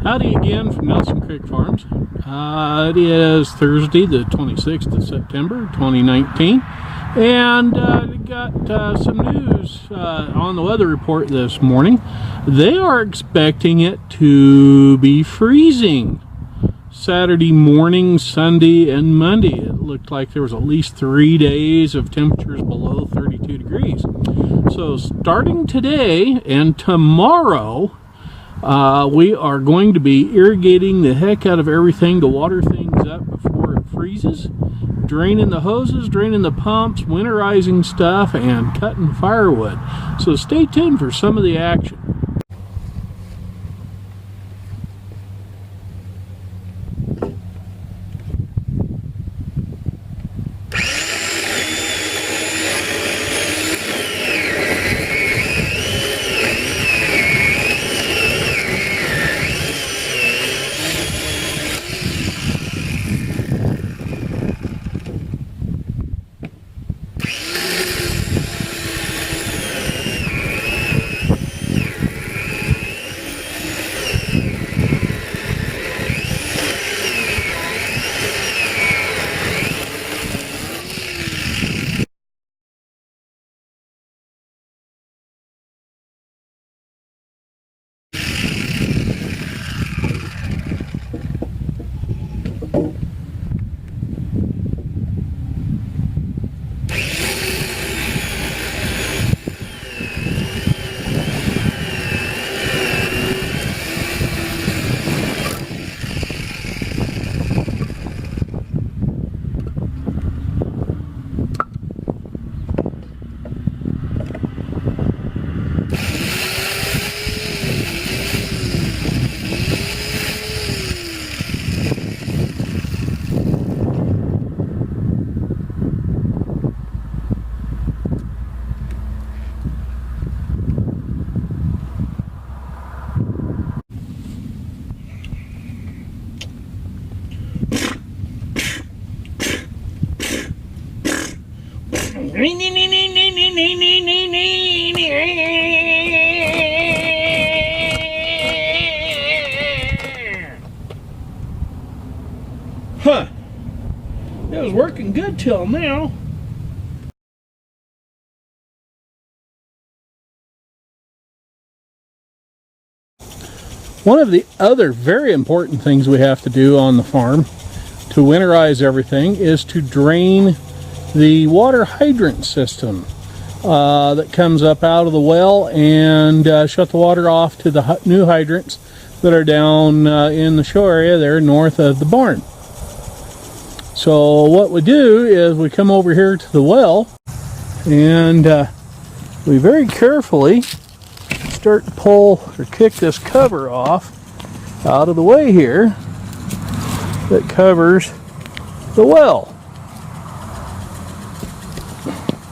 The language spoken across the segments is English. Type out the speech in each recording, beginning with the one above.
Howdy again from Nelson Creek Farms. It is Thursday, the 26th of September, 2019, and we got some news on the weather report this morning. They are expecting it to be freezing Saturday morning, Sunday, and Monday. It looked like there was at least 3 days of temperatures below 32 degrees. So starting today and tomorrow, we are going to be irrigating the heck out of everything to water things up before it freezes, draining the hoses, draining the pumps, winterizing stuff, and cutting firewood. So stay tuned for some of the action. Huh. It was working good till now. One of the other very important things we have to do on the farm to winterize everything is to drain the water hydrant system that comes up out of the well and shut the water off to the new hydrants that are down in the show area there north of the barn. So what we do is we come over here to the well and we very carefully start to pull or kick this cover off out of the way here that covers the well.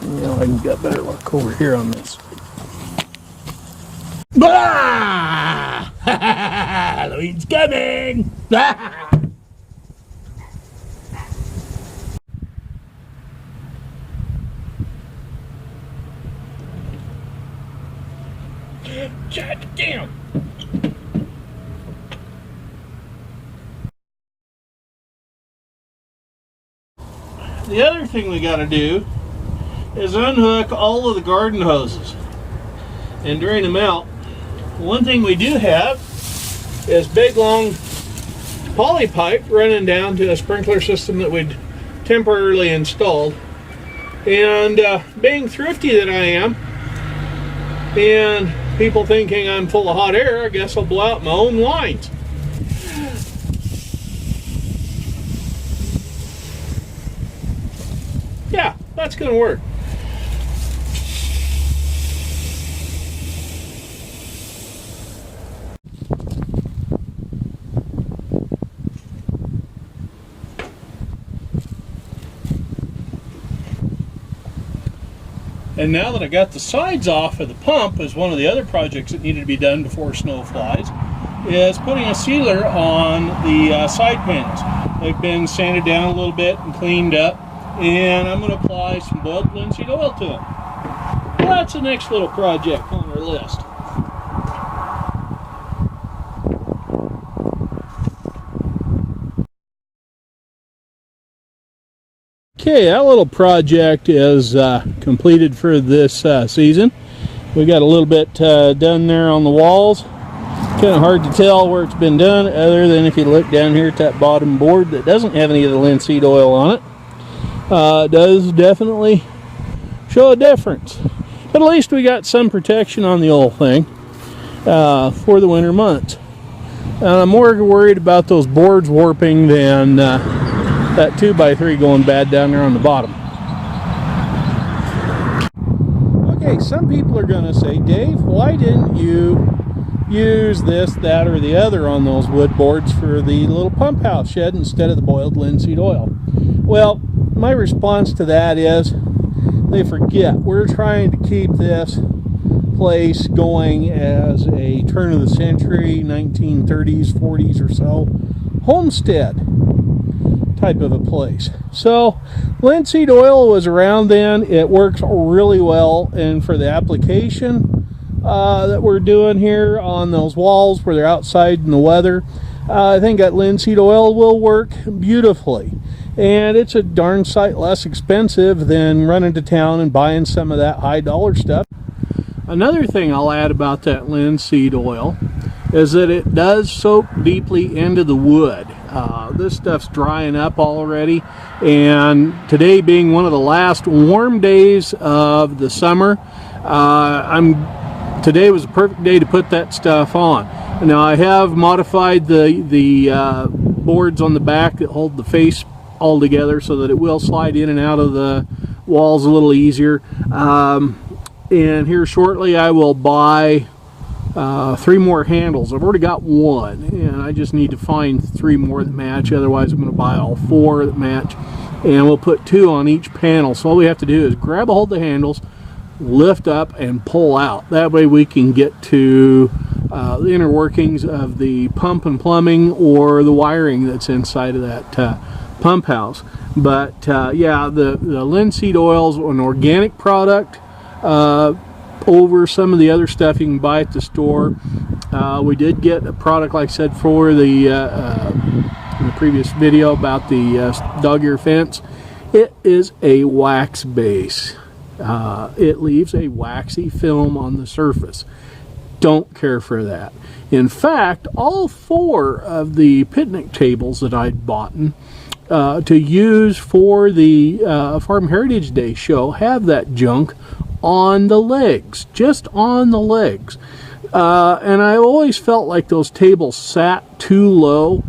You know, I can get better look over here on this. Bah! Halloween's coming! God damn! The other thing we got to do is unhook all of the garden hoses and drain them out. One thing we do have is big long poly pipe running down to a sprinkler system that we'd temporarily installed. And being thrifty that I am, and people thinking I'm full of hot air, I guess I'll blow out my own lines. Yeah, that's gonna work. And now that I got the sides off of the pump, is one of the other projects that needed to be done before snow flies, is putting a sealer on the side panels. They've been sanded down a little bit and cleaned up, and I'm going to apply some boiled linseed oil to them. Well, that's the next little project on our list. Okay, that little project is completed for this season. We got a little bit done there on the walls. Kind of hard to tell where it's been done, other than if you look down here at that bottom board that doesn't have any of the linseed oil on it. It does definitely show a difference. But at least we got some protection on the old thing for the winter months. And I'm more worried about those boards warping than that 2x3 going bad down there on the bottom. Okay, some people are going to say, Dave, why didn't you use this, that, or the other on those wood boards for the little pump house shed instead of the boiled linseed oil? Well, my response to that is they forget we're trying to keep this place going as a turn of the century 1930s 40s or so homestead type of a place. So linseed oil was around then. It works really well, and for the application that we're doing here on those walls where they're outside in the weather, I think that linseed oil will work beautifully. And it's a darn sight less expensive than running to town and buying some of that high dollar stuff. Another thing I'll add about that linseed oil is that it does soak deeply into the wood. This stuff's drying up already, and today being one of the last warm days of the summer, today was a perfect day to put that stuff on. Now I have modified the boards on the back that hold the face all together so that it will slide in and out of the walls a little easier. And here shortly I will buy 3 more handles. I've already got one, and I just need to find 3 more that match. Otherwise I'm going to buy all 4 that match, and we'll put 2 on each panel. So all we have to do is grab a hold of the handles, lift up, and pull out. That way we can get to the inner workings of the pump and plumbing or the wiring that's inside of that pump house. But yeah, the linseed oil is an organic product over some of the other stuff you can buy at the store. We did get a product, like I said, for the in the previous video about the dog ear fence. It is a wax base. It leaves a waxy film on the surface. Don't care for that. In fact, all 4 of the picnic tables that I'd bought to use for the Farm Heritage Day show have that junk on the legs, just on the legs. And I always felt like those tables sat too low.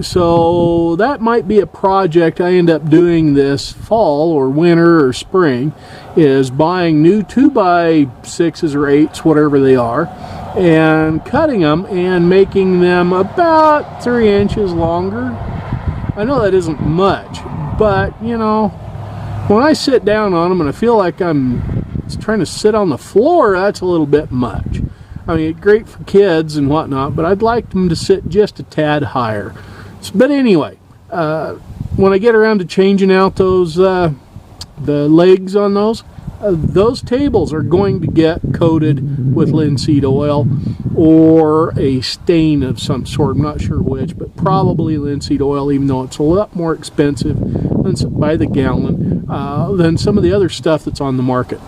So that might be a project I end up doing this fall or winter or spring, is buying new 2x6s or 8s, whatever they are, and cutting them and making them about 3 inches longer. I know that isn't much, but you know, when I sit down on them and I feel like I'm trying to sit on the floor, that's a little bit much. I mean, great for kids and whatnot, but I'd like them to sit just a tad higher. But anyway, when I get around to changing out those the legs on those tables are going to get coated with linseed oil or a stain of some sort. I'm not sure which, but probably linseed oil, even though it's a lot more expensive by the gallon than some of the other stuff that's on the market.